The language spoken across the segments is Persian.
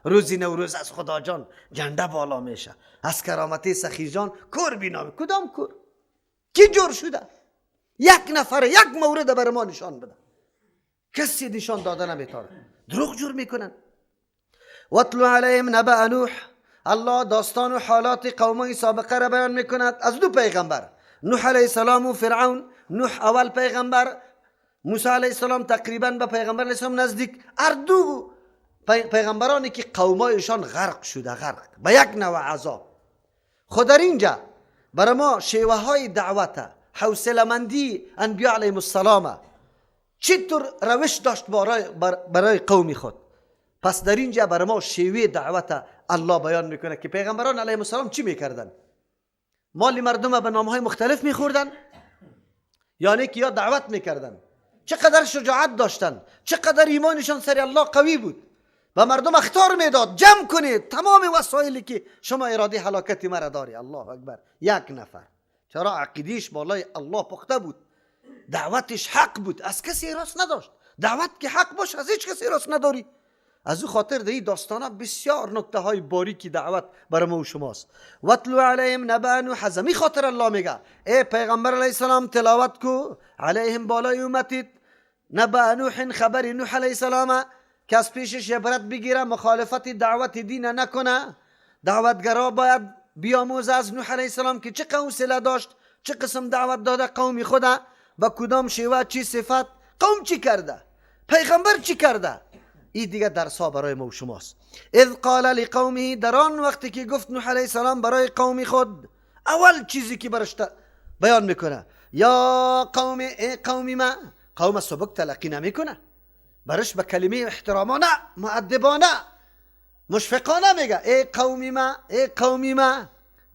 روزی نوروز از خدا جان جنده بالا میشه، از کرامتی سخی جان کور بینا. کدام کور؟ کی جور شده؟ یک نفر یک مورد بر ما نشان بده. کسی نشان داده نمیتونه. دروغ جور میکنن. واتلو علیهم نبأ نوح. الله داستان و حالات قومای سابقه را بیان میکند از دو پیغمبر، نوح علیه السلام و فرعون. نوح اول پیغمبر، موسی علیه السلام تقریبا به پیغمبر علیه السلام نزدیک. هر دو پیغمبرانی که قومایشان غرق شده، غرق به یک نوع عذاب. خود در اینجا برای ما شیوه های دعوت، حوصله مندی انبیاء علیهم السلام چطور روش داشت برای قومی خود. پس در اینجا برای ما شیوه دعوت الله بیان میکنه که پیغمبران علیهم السلام چی میکردن. مال مردم به نامهای مختلف میخوردن، یعنی که یا دعوت میکردن. چقدر شجاعت داشتن، چقدر ایمانشان سر الله قوی بود. و مردم اخطار میداد جمع کنید تمام وسایلی که شما اراده هلاکت مرا داری. الله اکبر. یک نفر چرا عقیدیش بالای الله پخته بود، دعوتش حق بود، از کسی راست نداشت. دعوت که حق باش از هیچ کسی راست نداری. از او خاطر در این داستانا بسیار نکته های باریکی دعوت برای ما و شماست. واتلو علیهم نبأ نوح. از می خاطر الله میگه ای پیغمبر علیه السلام تلاوت کو علیهم بالای امتید نبأ نوح، خبر نوح علیه السلام که از پیشش عبرت بگیره، مخالفت دعوت دین نکنه. دعوتگرا باید بیاموزه از نوح علیه السلام که چه حوصله داشت، چه قسم دعوت داده قومی خدا، با کدام شیوه، چی صفت، قوم چی کرده، پیغمبر چی کرده. این دیگه درس ها برای ما و شماست. اذ قال لقومه. در آن وقتی که گفت نوح علیه السلام برای قومی خود، اول چیزی که برش بیان میکنه یا قوم، ای قومی ما. قوم سبک تلقی نمیکنه، برش به کلمه احترامانه، مؤدبانه، مشفقانه میگه ای قومی ما، ای قومی ما،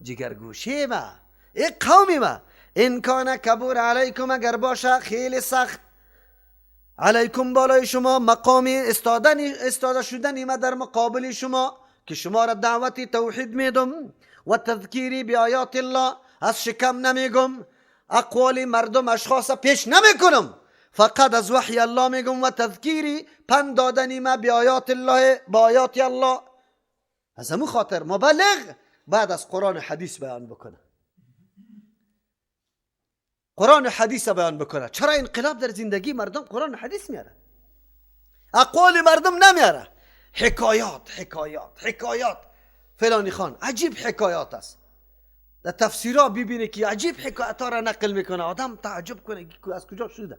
جگرگوشی ما، ای قومی ما. این کان کبور علیکم، اگر باشه خیلی سخت علیکم بالای شما، مقامی استاده شدنی ما در مقابل شما که شما را دعوت توحید میدم و تذکیری بی آیات الله، از شکم نمیگم، اقوال مردم اشخاص پیش نمیکنم، فقط از وحی الله میگم و تذکیری پند دادنی ما بی آیات الله، با آیات الله. از همون خاطر مبلغ بعد از قرآن حدیث بیان بکنه، قرآن حدیث بیان بکنه. چرا انقلاب در زندگی مردم قرآن حدیث میاره، اقوال مردم نمیاره، حکایات فلانی خان عجیب حکایات است. در تفسیرها ببینه که عجیب حکایت ها را نقل میکنه، آدم تعجب کنه از کجا شده.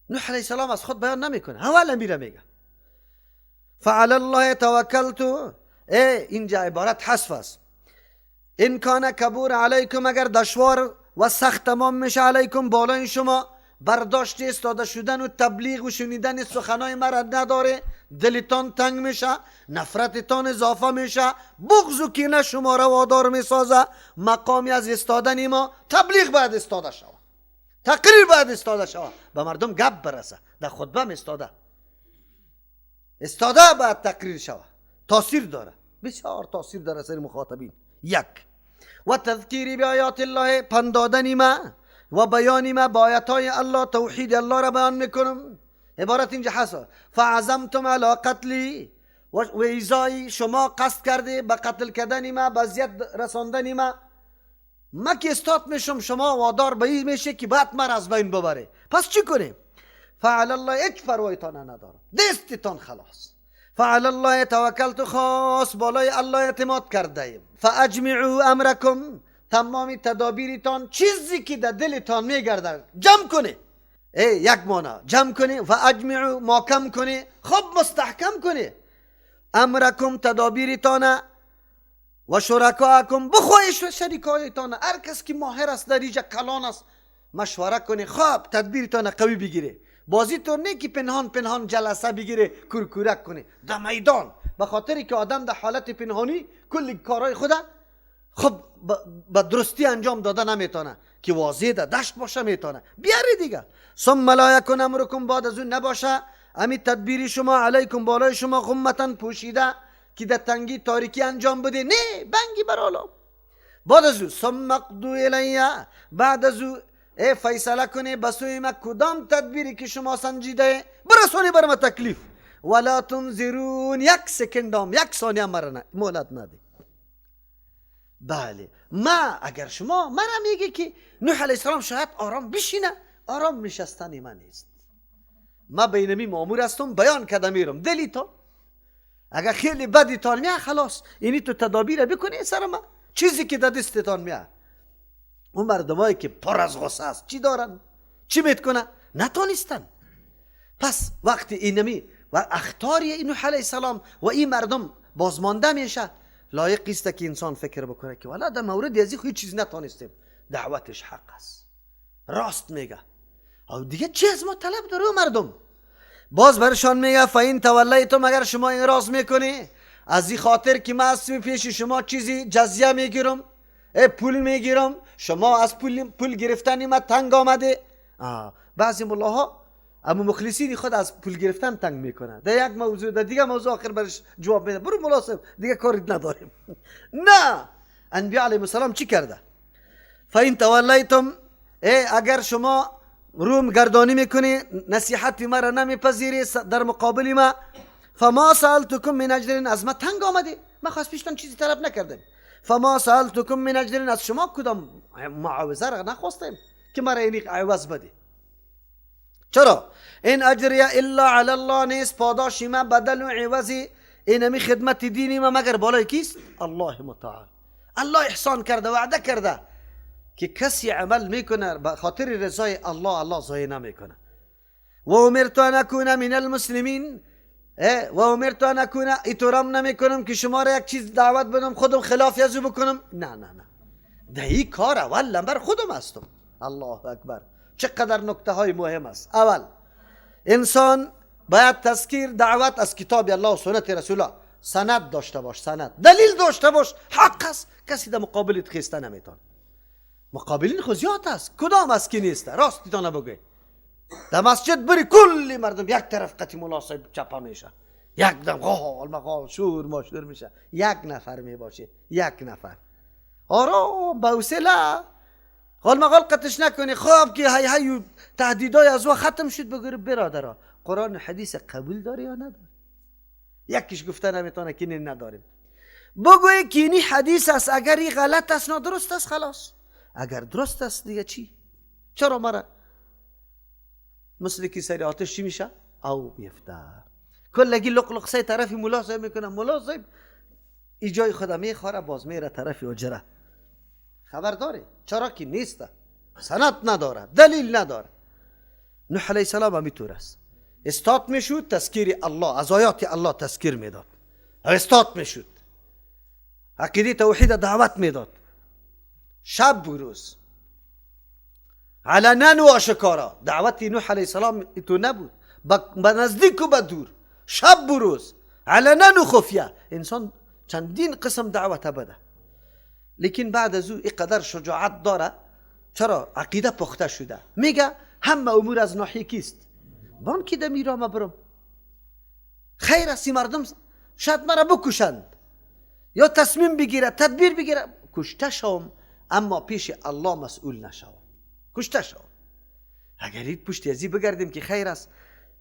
نوح علیه السلام از خود بیان نمیکنه، اول میره میگه فعلی الله توکلت. اینجا عبارت حذف است. این کان کبور علیکم، اگر دشوار و سخت تمام میشه علیکم بالای شما، برداشت استاده شدن و تبلیغ و شنیدن سخنای مرد نداره، دلتان تنگ میشه، نفرتتان اضافه میشه، بغض و کینه شما را وادار میسازه. مقامی از استادن ما تبلیغ باید استاده شود، تقریر باید استاده شود، به مردم گپ برسه. در خطبه استاده باید تقریر شود، تاثیر داره، بسیار تاثیر داره سر مخاطبین. یک و تذکیری بی آیات الله، پندادنی ما و بیانی ما با آیاتهای الله، توحید الله را بیان میکنم. عبارت اینجا حسن فعزمتم علی قتلی، و ایزای شما قصد کرده به قتل کردنی ما، به اذیت رساندنی ما که استاد میشم، شما وادار به این میشه که بعد من از بین ببره. پس چی کنیم؟ فعل الله، هیچ پروایتان ندارم، دستتان خلاص. فعل الله توکلت، خاص بالای الله اعتماد کرده ایم. فاجمعوا امرکم، تمام تدابیرتان، چیزی که در دلتان میگرده جمع کنه. یک مانا جمع کنه، فاجمعوا محکم کنه، خب مستحکم کنه. امرکم تدابیرتان و شرکاکم، بخواهش و شریکایتان، هر کس که ماهر است در اینجا کلان است مشوره کنه، خب تدبیرتان قوی بگیره. بازی طور نه که پنهان جلسه بگیره کورکورک کنه در میدان، به خاطری که آدم در حالت پنهانی کل کارهای خود خب به درستی انجام داده نمیتونه، که واضح ده دشت باشه میتونه بیاری دیگه. ثم لا یکن امرکم، بعد از اون نباشه امی تدبیری شما علیکم بالای شما غمتن پوشیده که در تنگی تاریکی انجام بده، نه بنگی برالا. بعد از اون ثم اقضوا الی، بعد از اون فیصله کنه بسوی ما کدام تدبیری که شما سنجیده برسونی بر ما تکلیف. ولا تنظرون، یک سکندام یک ثانیه مرا مهلت نده. بله ما اگر شما مرا میگه که نوح علیه السلام شاید آرام بشینه، آرام نشستن من نیست. ما بینمی مامور هستم بیان کده میرم دلیتان اگر خیلی بدیتان میاد خلاص اینی تو تدابیر بکنی سر ما، چیزی که در دستتان میاد. اون مردمایی که پر از غصه است چی دارن؟ چی میتکنن؟ نتونستن. پس وقتی اینمی و اخطاری نوح علیه السلام و این مردم بازمانده میشه، لایق است که انسان فکر بکنه که والا در مورد ازی هیچ چیز نتونستیم، دعوتش حق است، راست میگه. او دیگه چی از ما طلب داره مردم؟ باز برشان میگه فاین تولیتم، اگر شما این راست میکنی از این خاطر که من از پیش شما چیزی جزیه میگیرم، پول میگیرم، شما از پول گرفتن من تنگ آمده. بعضی ملاها اما مخلصین خود از پول گرفتن تنگ میکنن. در یک موضوع در دیگه موضوع آخر برش جواب میده، برو ملاسم دیگه کاری نداریم. نه، انبیاء علیهم السلام چی کرده؟ فاین تولیتم، اگر شما روم گردانی میکنی، نصیحت مرا نمیپذیری در مقابل ما، فما سألتکم من اجر، از ما تنگ آمدی، ما خواست پیشتان چیزی طلب نکردیم. فما سألتکم من اجر، از شما کدام معاوضه را نخواستیم که مرا اینی عوض بدی. چرا؟ این اجری الا علی الله، نیست پاداشی ما بدل و عوضی اینمی خدمت دینی ما مگر بالای کیست؟ الله متعال. الله احسان کرده، وعده کرده که کسی عمل میکنه به خاطر رضای الله، الله ضایع نمیکنه. و امرت ان اکون من المسلمین، و امرت ان اکون، ایتورم نمیکنم که شما را یک چیز دعوت بدم خودم خلاف ازو بکنم. نه نه نه، ده این کار اول نمبر خودم هستم. الله اکبر، چقدر نکته های مهم است. اول انسان باید تذکیر دعوت از کتاب الله و سنت رسول الله سند داشته باش، سند دلیل داشته باش، حق است. کسی در مقابلت خیسته نمیتون. مقابلین خود زیاد است، کدام است که نیست؟ راستی تا نبگه. در مسجد بری کلی مردم یک طرف قطی ملاصب چپا میشه، یک دم غال مغال شور ماشور میشه، یک نفر میباشه، یک نفر آرام با حوصله غال مغال قطش نکنی. خواب که هی هی تهدیدای از او ختم شد، بگوری برادرها قرآن حدیث قبول داری یا نداری؟ یکیش گفته نمیتونه که این نداریم. بگوی که اینی حدیث است، اگر این غلط است نادرست است خلاص، اگر درست است دیگه چی؟ چرا مرا مثل که سری آتش چی میشه؟ او بیفته کلگی لق سه طرفی ملاصب میکنه، ملاصب ایجای خدا میخوره، باز میره طرفی اجره. خبر داره؟ چرا که نیست، سند نداره، دلیل نداره. نوح علیه السلام هم اینطور است، استاد میشود تذکیر الله، از آیات الله تذکیر میداد، استاد میشود عقیده توحید دعوت میداد، شب و روز علنا و آشکارا. دعوت نوح علیه السلام تو نبود، به نزدیک و به دور، شب و روز، علنا و خفیه. انسان چندین قسم دعوت بده، لیکن بعد از او اینقدر شجاعت داره. چرا؟ عقیده پخته شده. میگه همه امور از ناحیه کیست؟ بان که دمیرا ما برم، خیر است مردم شاید مرا بکشند یا تصمیم بگیره تدبیر بگیره، کشته شوم اما پیش الله مسئول نشوم، کشته شوم. اگر این پشت ازی بگردیم که خیر است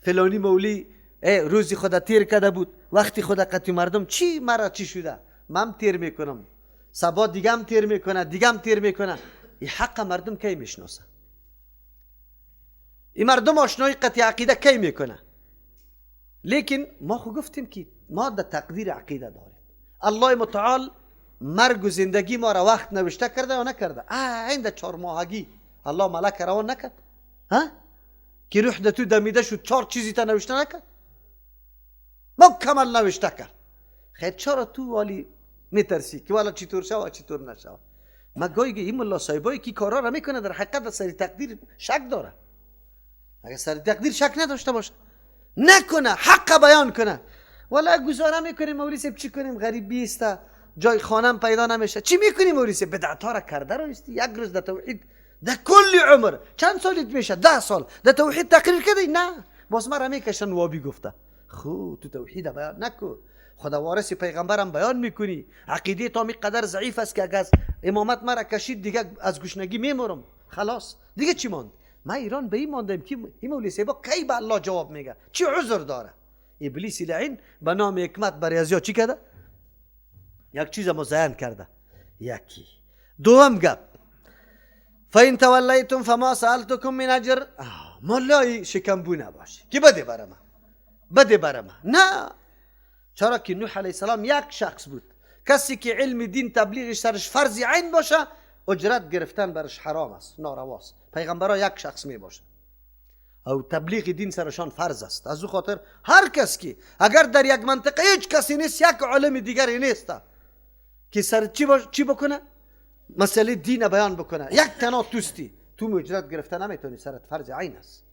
فلانی مولی روزی خدا تیر کرده بود، وقتی خدا قطعی مردم چی مرا چی شده، من تیر میکنم، سبا دیگم تیر میکنه، دیگم تیر میکنه. این حق مردم کی میشناسه؟ این مردم آشنایی قطعی عقیده کی میکنه؟ لیکن ما خو گفتیم که ما در تقدیر عقیده داریم. الله متعال مرگ و زندگی ما را وقت نوشته کرده یا نکرده؟ این در 4 ماهگی الله ملک روان نکرد؟ که روح در تو دمیده شد 4 چیزی تا نوشته نکرد؟ مکمل نوشته کرد. خیر چرا تو والی میترسی که والا چطور شو چطور نشو؟ ما گویی این ملا صاحبایی که کارا را میکنه در حقیقت سر تقدیر شک داره. اگر سر تقدیر شک نداشته باشه نکنه، حق بیان کنه. والا گزاره میکنیم مولوی صاحب چی کنیم، غریبی است، جای خانم پیدا نمیشه، چی میکنیم مولوی صاحب؟ بدعت ها را کرده راستی. یک روز در توحید در کل عمر چند سالت میشه؟ 10 سال در توحید تقریر کردی؟ نه، باز مرا میکشن وابی گفته. خو تو توحید بیان نکن، خدا وارث پیغمبرم بیان میکنی، عقیده تا می قدر ضعیف است که اگر امامت مرا کشید دیگه از گشنگی میمرم، خلاص دیگه چی ماند؟ ما ایران به این ماندیم که این مولوی صاحب کی به الله جواب میگه؟ چی عذر داره؟ ابلیس لعین به نام حکمت برای ازیا چی کرده؟ یک چیز مزین کرده. یکی. دوم گپ، فین تولیتم فما سألتکم من اجر. مولای شکمبو نباشی که بده برای من، بده برای من. نه، چرا که نوح علیه السلام یک شخص بود. کسی که علم دین تبلیغش سرش فرض عین باشه اجرت گرفتن برش حرام است، نارواست. پیغمبرها یک شخص می باشه او تبلیغ دین سرشان فرض است. از او خاطر هر کس که اگر در یک منطقه هیچ کسی نیست، یک عالم دیگری نیست که سر چی بکنه، مسئله دین بیان بکنه، یک تنها توستی، تو اجرت گرفتن نمیتونی، سرت فرض عین است،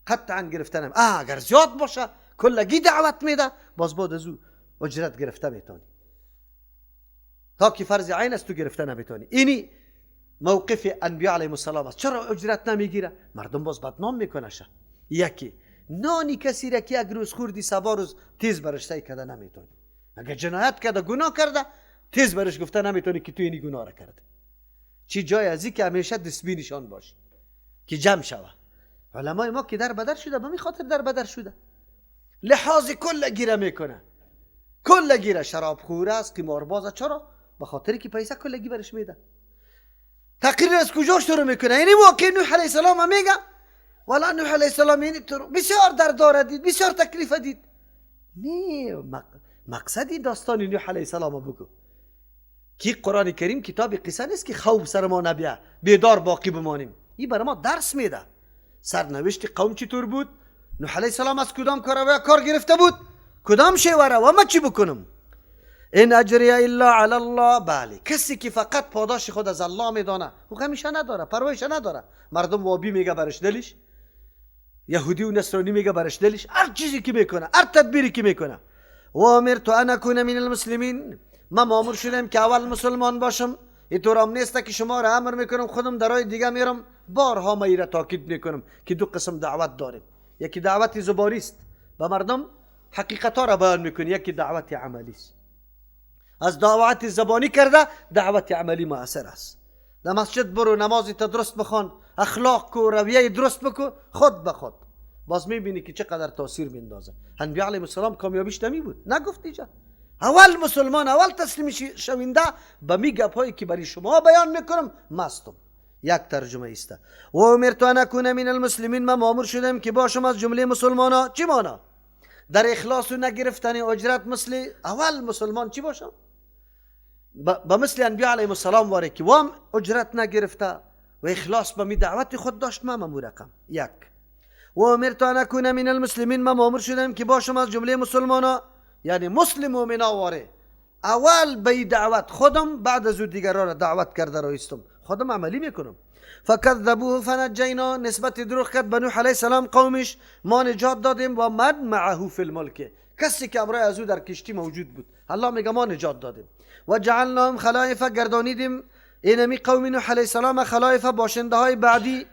قطعا گرفتن اگر زیاد باشه کلگی دعوت میده، باز بعد از او اجرت گرفته میتونی. تا که فرض عین است تو گرفته نمیتونی. اینی موقف انبیاء علیهم السلام است. چرا اجرت نمیگیره؟ مردم باز بدنام میکنه. یکی، نانی کسی را که یک روز خوردی سبا روز تیز برش سعی کرده نمیتونی. اگر جنایت کرده، گناه کرده، تیز برش گفته نمیتونی که تو اینی گناه را کرده. چی جای ازی که همیشه دستبینشان باش که جمع شوه. علمای ما که در بدر شده، به می خاطر در بدر شده، لحاظ کل گیره میکنه، کل گیره، شراب خوره است، قمارباز. چرا؟ به خاطر که پیسه کلگی برش میده. تقریر از کجا شروع میکنه؟ یعنی واقع نوح علیه السلام میگه والا نوح علیه السلام یعنی بسیار دردار دید، بسیار تکلیف دید. نه، مقصدی داستان نوح علیه السلام بگو که قرآن کریم کتاب قصه نیست که خوف سر ما نبیه، بیدار باقی بمانیم. این برای ما درس میده. سرنوشت قوم چطور بود، نوح علیه السلام از کدام کار گرفته بود، کدام شیوره و ما چی بکنم. این اجری الا علی الله. بله، کسی که فقط پاداش خود از الله میدانه او غمش نداره، پروایش نداره. مردم وابی میگه برش دلش، یهودی و نصرانی میگه برش دلش، هر چیزی که میکنه، هر تدبیری که میکنه. و امرت ان اکون من المسلمین، من مامور شدم که اول مسلمان باشم. اینطورم نیست که شما را امر میکنم خودم درای دیگه میرم. بارها ما ایره تاکید میکنم که دو قسم دعوت داریم. یکی دعوت زبانی است، به مردم حقیقتا را بیان میکنی. یکی دعوت عملی است. از دعوت زبانی کرده دعوت عملی مؤثر است. در مسجد برو، نمازی تا درست بخوان، اخلاق کو، رویه درست بکو، خود به خود باز میبینی که چقدر تاثیر میندازه. انبیاء علیهم السلام کامیابیش نمی بود، نگفت اینجا اول مسلمان، اول تسلیم شوینده به می گپایی که برای شما بیان میکنم مستم. یک ترجمه است. و امرت ان اکون من المسلمین، من مامور شدم که باشم از جمله مسلمانا. چی مانا؟ در اخلاص و نگرفتن اجرت مثل اول مسلمان چی باشم؟ با مثل انبیاء علیهم السلام واره که وام اجرت نگرفته و اخلاص به می دعوت خود داشت. من مامورکم. یک. و امرت ان اکون من المسلمین، من مامور شدم که باشم از جمله مسلمانا، یعنی مسلم مومنا واره. اول به دعوت خودم، بعد از دیگران دعوت کرده رایستم، خودم عملی میکنم. فکذبوه فنجینا، نسبت دروغ کرد به نوح علیه السلام قومش، ما نجات دادیم. و من معه فی الملک، کسی که امرای از او در کشتی موجود بود، الله میگه ما نجات دادیم. و جعلناهم خلائف، گردانیدیم اینمی قوم نوح علیه السلام خلائف، باشنده های بعدی.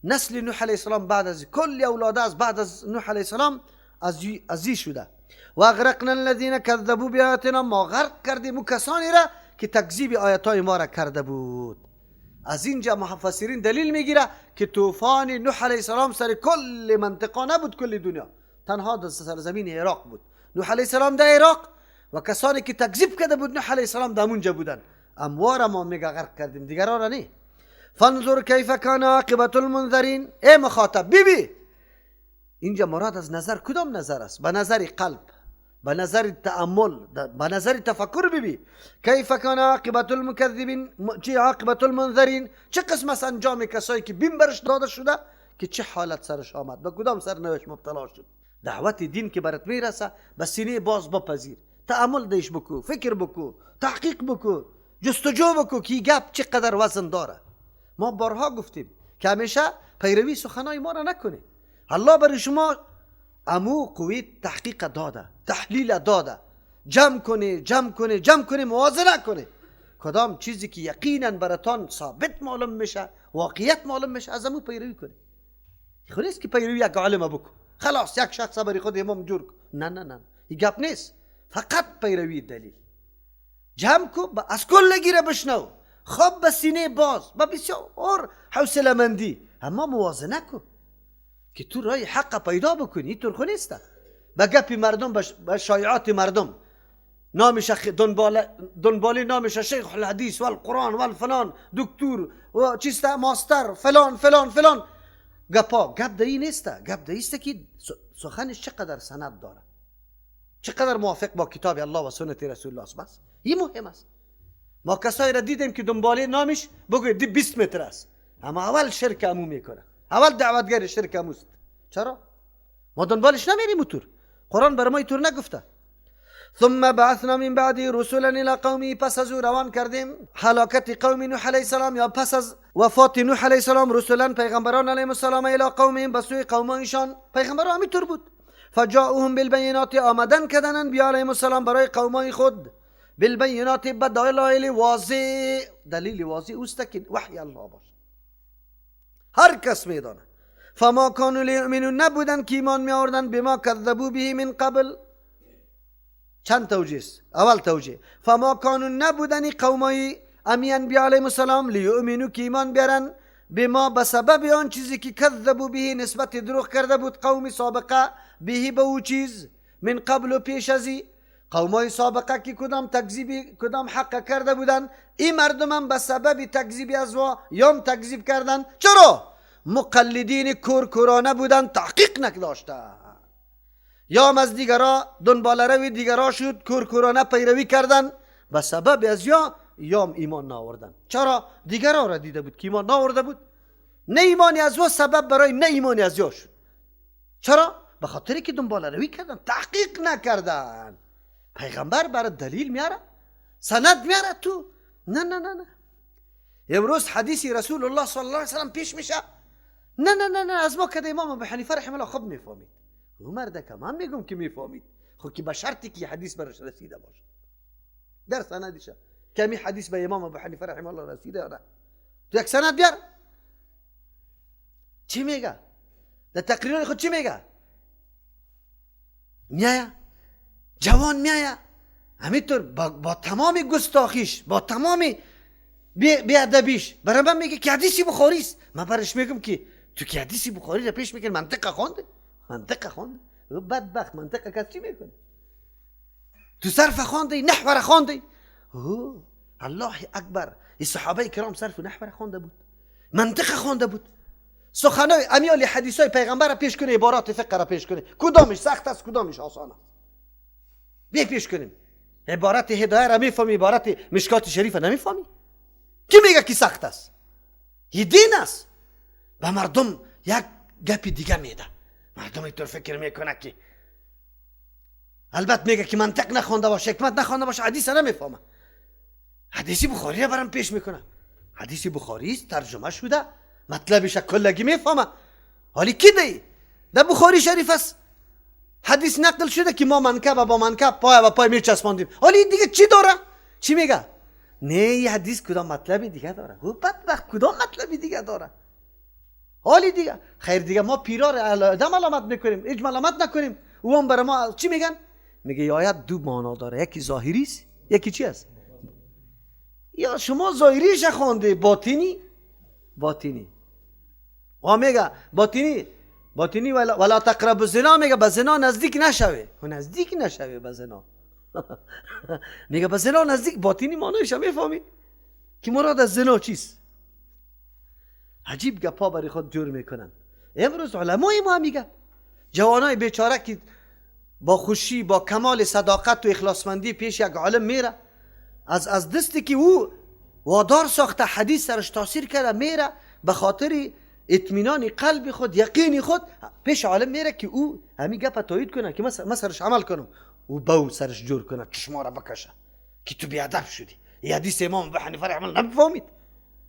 نسل نوح علیه السلام بعد از کل اولاده از بعد از نوح علیه السلام ازی شده. و اغرقنا الذين كذبوا بآياتنا، ما غرق کردیم کسانی را که تکذیب آیاتای ما را کرده بود. از اینجا مفسرین دلیل میگیره که طوفان نوح علیه السلام سر کل منطقه نبود، کل دنیا، تنها در سرزمین عراق بود. نوح علیه السلام در عراق و کسانی که تکذیب کرده بود نوح علیه السلام در اونجا بودن. اموار ما میگه غرق کردیم، دیگران را نه. فانظر کیف کان عاقبت المنذرین. ای مخاطب ببین اینجا مراد از نظر کدام نظر است؟ به نظر قلب، به نظر تأمل، به نظر تفکر ببین. کیف کان عاقبت المکذبین، چه عاقبت المنذرین، چه قسم از انجام کسایی که بیم برش داده شده که چه حالت سرش آمد، به کدام سرنوشت مبتلا شد. دعوت دین که برات میرسه به سینه باز بپذیر، تأمل دیش بکو، فکر بکو، تحقیق بکو، جستجو بکو که گپ چقدر وزن داره. ما بارها گفتیم که همیشه پیروی سخنای ما را نکنه. الله برای شما امو قوی تحقیق داده، تحلیل داده، جمع کنه، موازنه کنه. کدام چیزی که یقینا براتان ثابت معلوم میشه، واقعیت معلوم میشه، از امو پیروی کنه. خود نیست که پیروی یک عالم بکو، خلاص یک شخص برای خود امام جور کن. نه این گپ نیست. فقط پیروی دلیل. جمع کو، از کل گیره بشنو، خواب به سینه باز، با بسیار حوصله مندی، اما موازنه کو. که تو رای حق پیدا بکنی. اینطور خو نیست به گپ مردم، به شایعات مردم. نامش دنبالی نامش شیخ الحدیث و القرآن و الفلان، دکتر و چیسته ماستر فلان فلان فلان. گپ دایی نیست. گپ دایی است که سخنش چقدر سند داره، چقدر موافق با کتاب الله و سنت رسول الله است. بس این مهم است. ما کسایی را دیدیم که دنبالی نامش بگوید 20 متر است، اما اول شرک امو میکنه، اول دعوتگر شرک اموست. چرا؟ ما دنبالش نمیریم. اونطور قرآن بر ما اینطور نگفته. ثم بعثنا من بعد رسولا الى قومه، پس از او روان کردیم هلاکت قوم نوح علیه السلام، یا پس از وفات نوح علیه السلام، رسولا پیغمبران علیهم السلام الى قومهم، بسوی قومانشان. پیغمبران همینطور بود. فجاءوهم بالبینات، آمدن کردن انبیا علیهم السلام برای قومای خود بالبینات، بدلایل واضح. دلیل واضح اوست که وحی الله باشه، هر کس میدانه. فما كانوا لیؤمنون، نبودن که ایمان می آوردن بما کذبوا به من قبل. چند توجیه است. اول توجیه، فما كانوا، نبودن قومای امی انبیا علیهم السلام لیؤمنوا، که ایمان بیارن بما، بسبب آن چیزی که کذبوا به، نسبت دروغ کرده بود قوم سابقه به، به او چیز من قبل و پیش ازی. قومای سابقه که کدام حق کرده بودن، این مردم هم بسبب تکذیب از وا یام تکذیب کردن. چرا؟ مقلدین کورکورانه بودن، تحقیق نداشتن. یام از دیگرا دنبال روی دیگرا شد، کورکورانه پیروی کردن، بسبب از یام ایمان ناوردن. چرا؟ دیگرا را دیده بود که ایمان ناورده بود، نه ایمانی از وا سبب برای نه ایمانی از یا شد. چرا؟ به خاطری که دنبال روی کردن، تحقیق نکردن. پیغمبر برای دلیل میاره، سند میاره تو. نه امروز حدیثی رسول الله صلی الله علیه وسلم پیش میشه، نه از ما کده امام ابو حنیفه رحمه الله خوب میفهمید. عمر دکه من میگم که میفهمید، خب که به شرطی که حدیث برش رسیده باشه، در سندشه کمی حدیث به امام ابو حنیفه رحمه الله رسیده یا نه. تو یک سند بیار. چی میگه؟ در تقریر خود چی میگه؟ میایه جوان میایه همینطور با تمام گستاخیش، با تمام بیادبیش برای من میگه که حدیثی بخاری است. من برش میگم که تو که حدیثی بخاری را پیش میکنی، منطقه خونده. بدبخت منطقه کس چی میکنه؟ تو صرف خونده، نحو را خونده. الله اکبر. این صحابه کرام صرف و نحو را خونده بود، منطقه خونده بود. سخنای امیال حدیثای پیغمبر را پیش کنه، عبارات فقه را پیش کنه، کدامش سخت است کدامش آسان است. بیا پیش کنیم. عبارت هدایه را میفهمی، عبارت مشکات شریف را نمیفهمی. کی میگه کی سخت است؟ یه دین است. و مردم یک گپی دیگه میده. مردم اینطور فکر میکنه که البته میگه که منطق نخونده باشه، حکمت نخونده باشه، حدیث نمیفهمه. حدیثی بخاری را برام پیش میکنه. حدیثی بخاری است، ترجمه شده، مطلبش کلگی میفهمه. حالی کی دی؟ در بخاری شریف است. حدیث نقل شده که ما منکب با منکب، پای با پای میچسباندیم. حالی دیگه چی داره؟ چی میگه؟ نه این حدیث کدام مطلبی دیگه داره. او بدبخت کدام مطلبی دیگه داره. حالی دیگه خیر دیگه ما پیرا را دم علامت میکنیم، هیچ علامت نکنیم. او هم برای ما چی میگن؟ میگه آیت دو معنا داره، یکی ظاهری است، یکی چی است؟ یا شما ظاهریش خوانده، باطنی. و میگه باطنی ولا تقربوا الزنا، میگه به زنا نزدیک نشوه. و نزدیک نشوه به زنا. میگه به زنا نزدیک، باطنی معنیش میفهمی که مراد از زنا چیست. عجیب گپا برای خود جور میکنن. امروز علمای ما میگه جوانای بیچاره که با خوشی، با کمال صداقت و اخلاصمندی پیش یک عالم میره، از دستی که او وادار ساخته حدیث سرش تاثیر کرده، میره به خاطر اطمینان قلب خود، یقین خود پیش عالم میره که او همین گپ تایید کنه که من سرش عمل کنم. او باو سرش جور کنه، چشما را بکشه که تو بیادب شدی، این حدیث امام ابو حنیفه عمل نفهمید.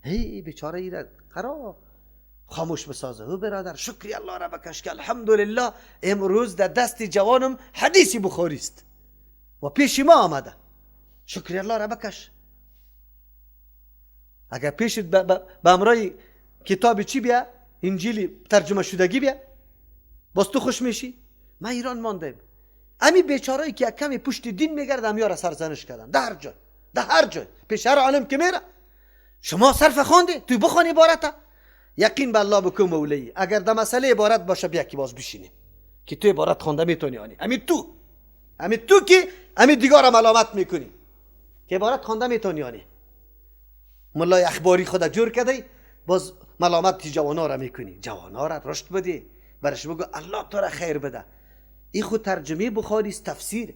هی بیچاره ایره قرار خاموش بسازه. او برادر شکری الله را بکش که الحمدلله امروز در دست جوانم حدیثی بخاری است و پیش ما آمده. شکری الله را بکش. اگر پیشت به امرای کتاب چی بیا، انجیلی ترجمه شدگی بیا، باز تو خوش میشی. ما ایران ماندیم، امی بیچاره‌ای که کمی پشت دین میگرد امیار را سرزنش کردن در هر جای پیش هر عالم که میره. شما صرف خوانده، توی بخوانی عبارته. یقین به الله بکن مولی. اگر در مسئله عبارت باشه بیا که باز بشینیم که تو عبارت خوانده میتونی آنی. همین تو که همین دیگار ملامت میکنی که عبارت خوانده میتونی آنی. ملای اخباری خود جور کردی باز ملامت تی جوانا را میکنی. جوانا را رشد بدی، برش بگو الله تو را خیر بده. این خود ترجمه بخاری است، تفسیر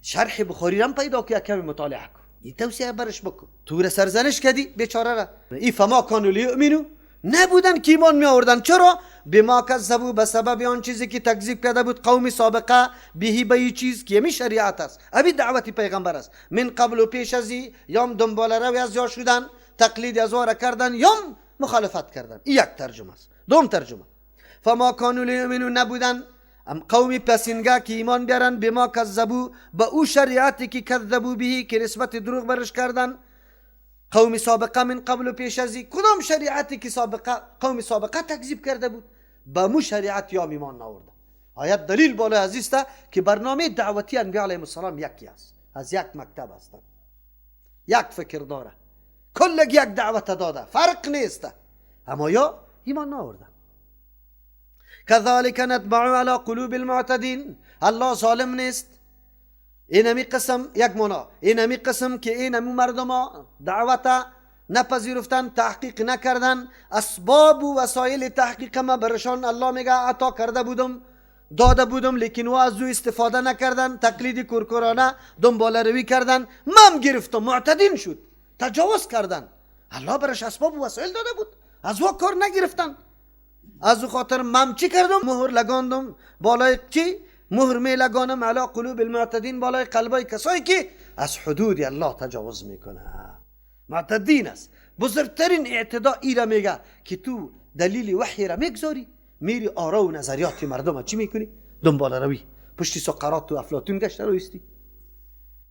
شرح بخاری را پیدا که کمی مطالعه کن. این توصیه برش بکن. تو را سرزنش کردی بیچاره را. این فما کانوا لیؤمنوا، نبودن که ایمان می آوردن. چرا؟ بما کذبوا، به سبب آن چیزی که تکذیب کرده بود قوم سابقه بهی، به این چیز که همی شریعت است، همی دعوت پیغمبر است. من قبل و پیش ازی یام دنبال روی از یا شدن، تقلید از واره کردن، یام مخالفت کردن. این یک ترجمه است. دوم ترجمه فما کانوا لیؤمنوا، نبودن قومی پسینگاه که ایمان بیارن بما کذبوا، به او شریعتی که کذبوا بهی که نسبت دروغ برش کردن. قوم سابقه من قبل و پیش ازی، کدام شریعتی که قوم سابقه تکذیب کرده بود به مو شریعت یا ایمان نآورده. آیت دلیل بالا عزیز است که برنامه دعوتی انبیاء علیهم السلام یکی است، از یک مکتب هستند، یک فکر داره، کل یک دعوت داده، فرق نیست، اما یا ایمان نآورده. كذلك نطبع على قلوب المعتدين، الله ظالم نیست. اینمی قسم یک منا، اینمی قسم که اینمی مردم دعوت نپذیرفتن، تحقیق نکردن، اسباب و وسایل تحقیق ما برشان الله میگه عطا کرده بودم، داده بودم، لیکن و از او استفاده نکردن، تقلید کورکورانه دنبال روی کردن، مم گرفتم، معتدین شد، تجاوز کردن. الله برش اسباب و وسایل داده بود، از او کار نگرفتن. از او خاطر مم چی کردم؟ مهر لگاندم بالای چی؟ مهر می لگانم علی قلوب المعتدین، بالای قلبای کسایی که از حدود الله تجاوز میکنه. معتدین است. بزرگترین اعتدا ای را میگه که تو دلیل وحی را میگذاری، میری آرا و نظریات مردم چی میکنی؟ دنبال روی، پشتی سقراط و افلاطون گشته رویستی.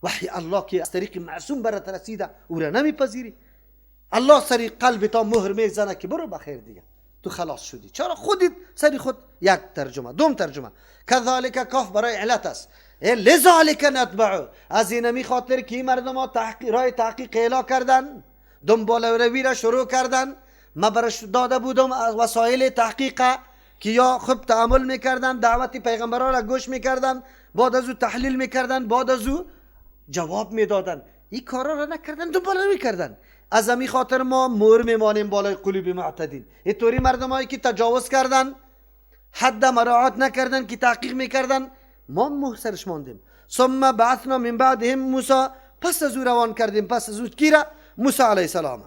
وحی الله که از طریق معصوم برات رسیده او را نمیپذیری. الله سری قلب تا مهر میزنه که برو بخیر دیگه تو خلاص شدی. چرا؟ خودت سری خود. یک ترجمه. دوم ترجمه کذالک، کاف برای علت است. لذالک نتبع، از اینمی خاطر که مردم ها رای تحقیق اعلا کردن، دنبال روی را شروع کردن، ما برش داده بودم وسایل تحقیق که یا خب تعامل میکردن، دعوت پیغمبران را گوش میکردن، بعد از او تحلیل میکردن، بعد از او جواب میدادن. این کارا را نکردن، دنبال روی کردن. از امی خاطر ما مهر میمانیم بالای قلوب معتدین. اینطوری مردمایی که تجاوز کردن، حد مراعات نکردن، که تحقیق میکردن، ما مهر سرش ماندیم. ثم بعثنا من بعدهم موسی، پس از او روان کردیم، پس از او کی را؟ موسی علیه السلام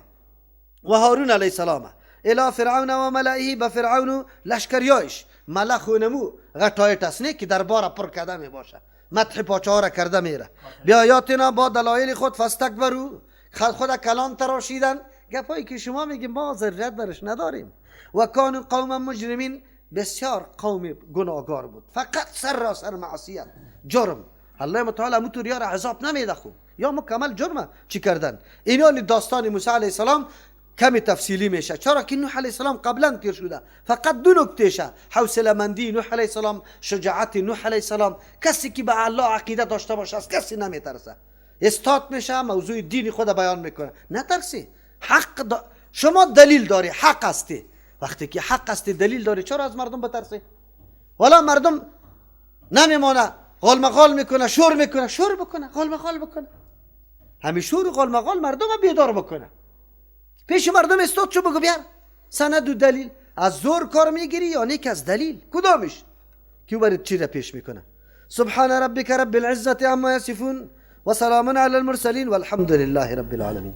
و هارون علیه السلام الی فرعون و ملئه، به فرعون و لشکریایش، ملخ و نمو غطای تصنیه که دربار پر کرده می باشه، مدح پاچه ها را کرده میره. بیایاتنا، با دلایل خود، فاستکبروا، خود کلان تراشیدن. گپایی که شما میگیم ما ضرورت برش نداریم. و کانوا قوما مجرمین، بسیار قوم گناهگار بود، فقط سر معصیت، جرم. الله متعال همونطور یا را عذاب نمیده خوب، یا مکمل جرمه چی کردن. اینا داستان موسی علیه السلام کمی تفصیلی میشه، چرا که نوح علیه السلام قبلا تیر شده. فقط دو نکتهشه، حوصله مندی نوح علیه السلام، شجاعت نوح علیه السلام. کسی که به الله عقیده داشته باشه از کسی نمیترسه، استاد میشه، موضوع دین خود بیان میکنه. نترسی، شما دلیل داری، حق هستی. وقتی که حق هستی، دلیل داری، چرا از مردم بترسی؟ والا مردم نمیمانه، غال مغال میکنه، شور میکنه، شور بکنه، غال مغال بکنه. همین شور و غال مغال مردم بیدار بکنه. پیش مردم استاد چو بگو بیار سند و دلیل. از زور کار میگیری یا نیک از دلیل؟ کدامش؟ که برای چی را پیش میکنه؟ سبحان ربک رب العزة عما یصفون و سلام علی المرسلین والحمد لله رب العالمین.